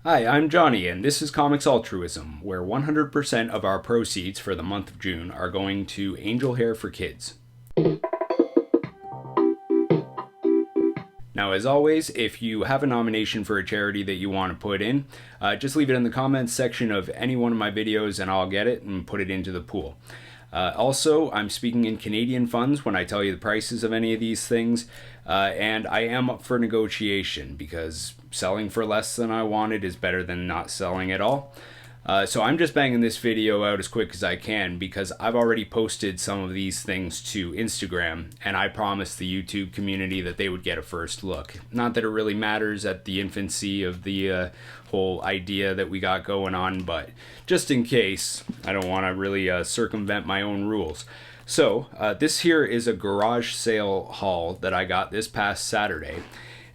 Hi, I'm Johnny, and this is Comics Altruism, where 100% of our proceeds for the month of June are going to Angel Hair for Kids. Now, as always, if you have a nomination for a charity that you want to put in, just leave it in the comments section of any one of my videos and I'll get it and put it into the pool. Also, I'm speaking in Canadian funds when I tell you the prices of any of these things, and I am up for negotiation because selling for less than I wanted is better than not selling at all. So I'm just banging this video out as quick as I can because I've already posted some of these things to Instagram, and I promised the YouTube community that they would get a first look. Not that it really matters at the infancy of the whole idea that we got going on, but just in case, I don't want to really circumvent my own rules. So this here is a garage sale haul that I got this past Saturday.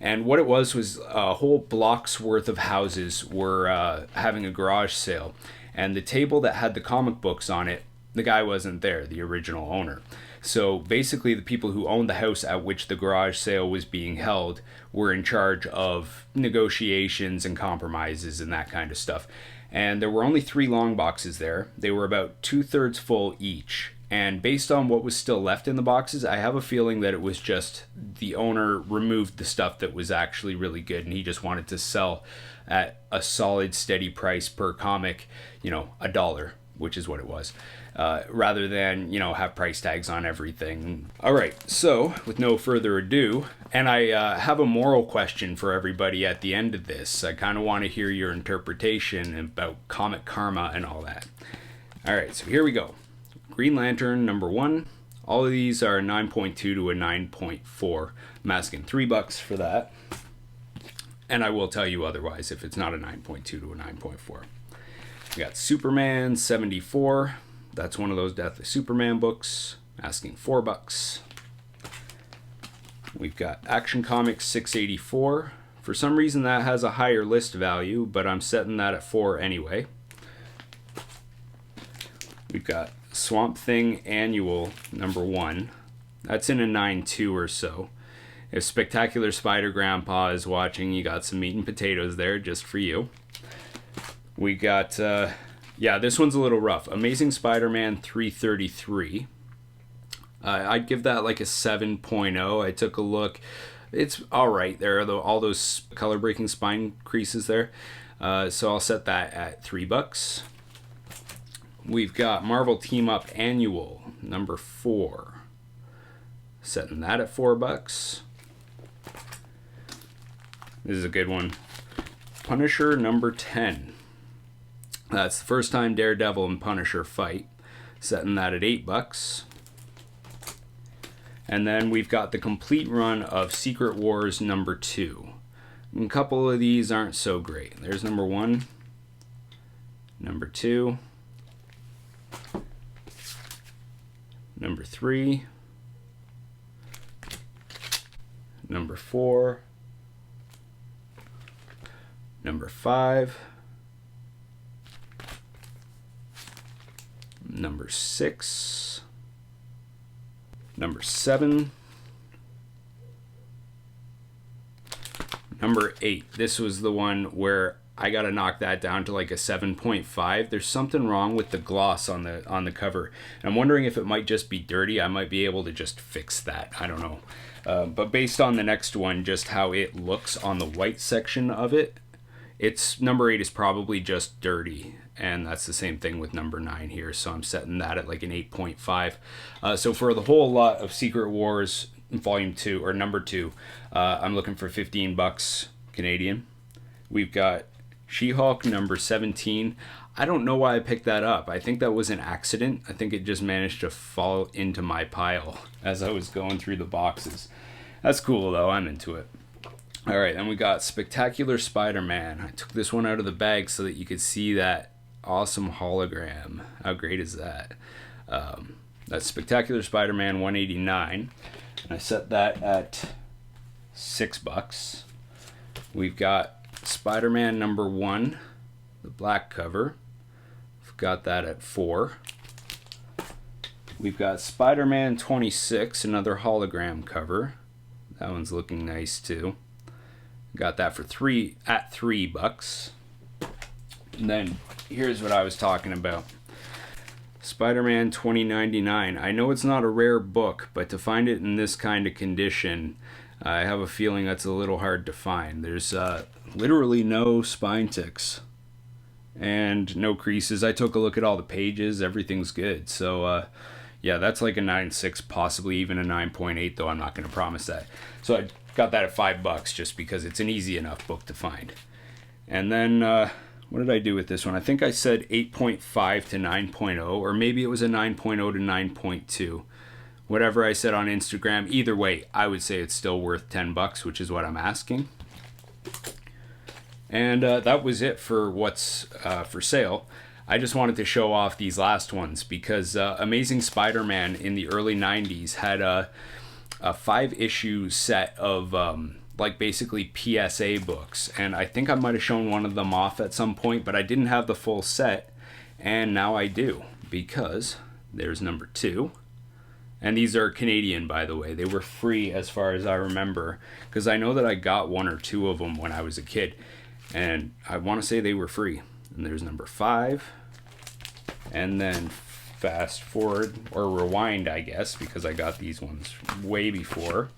And what it was a whole block's worth of houses were having a garage sale. And the table that had the comic books on it, the guy wasn't there, the original owner. So basically, the people who owned the house at which the garage sale was being held were in charge of negotiations and compromises and that kind of stuff. And there were only 3 long boxes there. They were about 2/3 full each. And based on what was still left in the boxes, I have a feeling that it was just the owner removed the stuff that was actually really good and he just wanted to sell at a solid, steady price per comic, $1, which is what it was, rather than, have price tags on everything. All right, so with no further ado, and I have a moral question for everybody at the end of this. I kind of want to hear your interpretation about comic karma and all that. All right, so here we go. Green Lantern number 1. All of these are 9.2 to a 9.4. I'm asking $3 for that. And I will tell you otherwise if it's not a 9.2 to a 9.4. We got Superman 74. That's one of those Deathly Superman books. I'm asking $4. We've got Action Comics 684. For some reason that has a higher list value, but I'm setting that at 4 anyway. We've got Swamp Thing Annual number 1. That's in a 9.2 or so. If Spectacular Spider Grandpa is watching, you got some meat and potatoes there just for you. We got, this one's a little rough. Amazing Spider-Man 333. I'd give that like a 7.0. I took a look. It's alright. There are all those color breaking spine creases there. So I'll set that at $3. We've got Marvel Team Up Annual number 4. Setting that at $4. This is a good one. Punisher number 10. That's the first time Daredevil and Punisher fight. Setting that at $8. And then we've got the complete run of Secret Wars number 2. And a couple of these aren't so great. There's number 1. Number 2. Number 3, number 4, number 5, number 6, number 7, number 8. This was the one where I gotta knock that down to like a 7.5. There's something wrong with the gloss on the cover. And I'm wondering if it might just be dirty. I might be able to just fix that. I don't know. But based on the next one, just how it looks on the white section of it, it's number 8 is probably just dirty. And that's the same thing with number 9 here. So I'm setting that at like an 8.5. So for the whole lot of Secret Wars Volume 2 or number 2, I'm looking for $15 Canadian. We've got She-Hulk number 17. I don't know why I picked that up. I think that was an accident. I think it just managed to fall into my pile as I was going through the boxes. That's cool though. I'm into it. All right, then we got Spectacular Spider-Man. I took this one out of the bag so that you could see that awesome hologram. How great is that? That's Spectacular Spider-Man 189. And I set that at $6. We've got Spider-Man number 1, the black cover. We've got that at $4. We've got Spider-Man 26, another hologram cover. That one's looking nice too. Got that for $3. And then here's what I was talking about. Spider-Man 2099. I know it's not a rare book, but to find it in this kind of condition, I have a feeling that's a little hard to find. There's literally no spine ticks and no creases. I took a look at all the pages. Everything's good. So, yeah, that's like a 9.6, possibly even a 9.8, though I'm not going to promise that. So I got that at $5 just because it's an easy enough book to find. And then, what did I do with this one? I think I said 8.5 to 9.0, or maybe it was a 9.0 to 9.2. Whatever I said on Instagram, either way, I would say it's still worth $10, which is what I'm asking. And that was it for what's for sale. I just wanted to show off these last ones because Amazing Spider-Man in the early 90s had a 5-issue set of like basically PSA books, and I think I might have shown one of them off at some point, but I didn't have the full set, and now I do, because there's number 2. And these are Canadian, by the way. They were free as far as I remember, because I know that I got 1 or 2 of them when I was a kid, and I want to say they were free. And there's number 5, and then fast forward, or rewind, I guess, because I got these ones way before,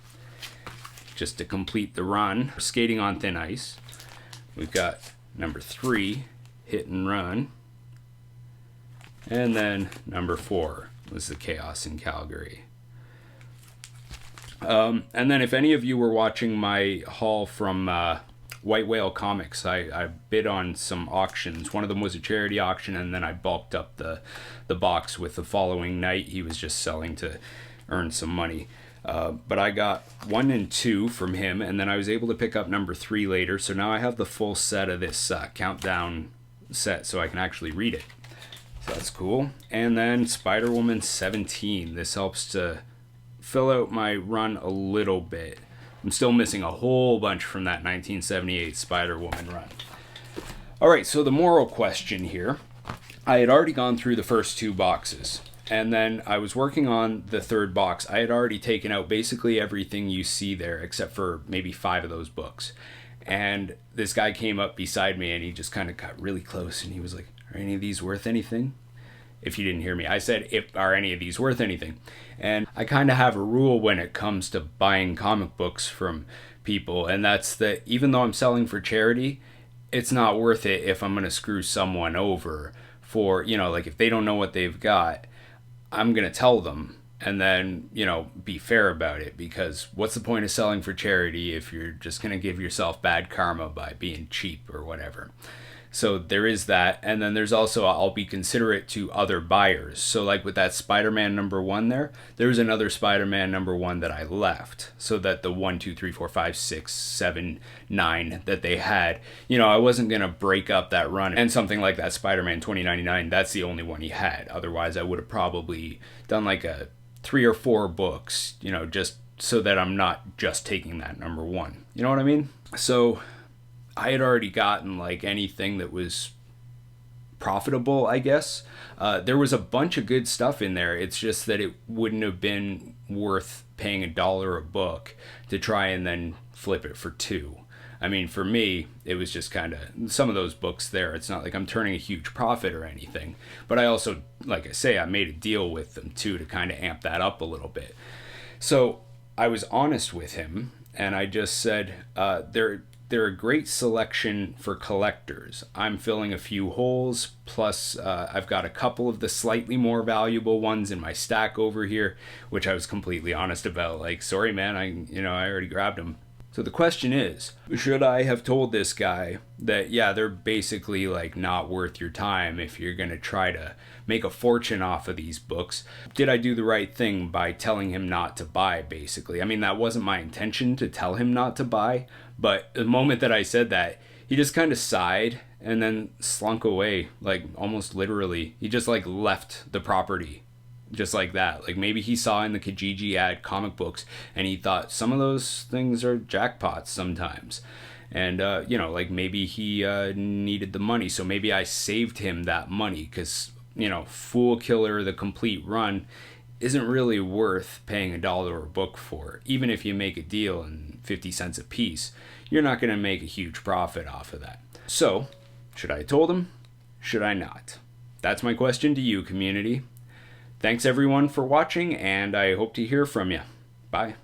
just to complete the run. Skating on Thin Ice. We've got number 3, Hit and Run. And then number 4 was the Chaos in Calgary. And then if any of you were watching my haul from White Whale Comics, I bid on some auctions. One of them was a charity auction, and then I bulked up the box with the following night. He was just selling to earn some money. But I got 1 and 2 from him, and then I was able to pick up number 3 later. So now I have the full set of this countdown set, so I can actually read it. So that's cool. And then Spider-Woman 17. This helps to fill out my run a little bit. I'm still missing a whole bunch from that 1978 Spider-Woman run. All right, so the moral question here. I had already gone through the first 2 boxes. And then I was working on the 3rd box. I had already taken out basically everything you see there, except for maybe 5 of those books. And this guy came up beside me, and he just kind of got really close, and he was like, "Are any of these worth anything?" If you didn't hear me, I said, "Are any of these worth anything?" And I kind of have a rule when it comes to buying comic books from people, and that's that even though I'm selling for charity, it's not worth it if I'm going to screw someone over for, like if they don't know what they've got. I'm going to tell them and then, be fair about it, because what's the point of selling for charity if you're just going to give yourself bad karma by being cheap or whatever. So there is that. And then there's also, I'll be considerate to other buyers. So like with that Spider-Man number 1 there was another Spider-Man number 1 that I left, so that the 1, 2, 3, 4, 5, 6, 7, 9 that they had, I wasn't going to break up that run. And something like that Spider-Man 2099, that's the only one he had. Otherwise I would have probably done like a 3 or 4 books, just so that I'm not just taking that number 1. You know what I mean? So I had already gotten like anything that was profitable, I guess. There was a bunch of good stuff in there. It's just that it wouldn't have been worth paying $1 a book to try and then flip it for 2. I mean, for me, it was just kind of some of those books there. It's not like I'm turning a huge profit or anything. But I also, like I say, I made a deal with them too to kind of amp that up a little bit. So I was honest with him, and I just said, they're a great selection for collectors. I'm filling a few holes, plus I've got a couple of the slightly more valuable ones in my stack over here, which I was completely honest about. Like, sorry man, I already grabbed them. So the question is, should I have told this guy that, yeah, they're basically like not worth your time if you're going to try to make a fortune off of these books? Did I do the right thing by telling him not to buy, basically? I mean, that wasn't my intention to tell him not to buy, but the moment that I said that, he just kind of sighed and then slunk away, like almost literally. He just like left the property. Just like that. Like maybe he saw in the Kijiji ad comic books and he thought some of those things are jackpots sometimes. And, like maybe he needed the money. So maybe I saved him that money because, Fool Killer, the complete run, isn't really worth paying $1 a book for. Even if you make a deal and 50 cents a piece, you're not going to make a huge profit off of that. So, should I have told him? should I not? That's my question to you, community. Thanks everyone for watching, and I hope to hear from you. Bye.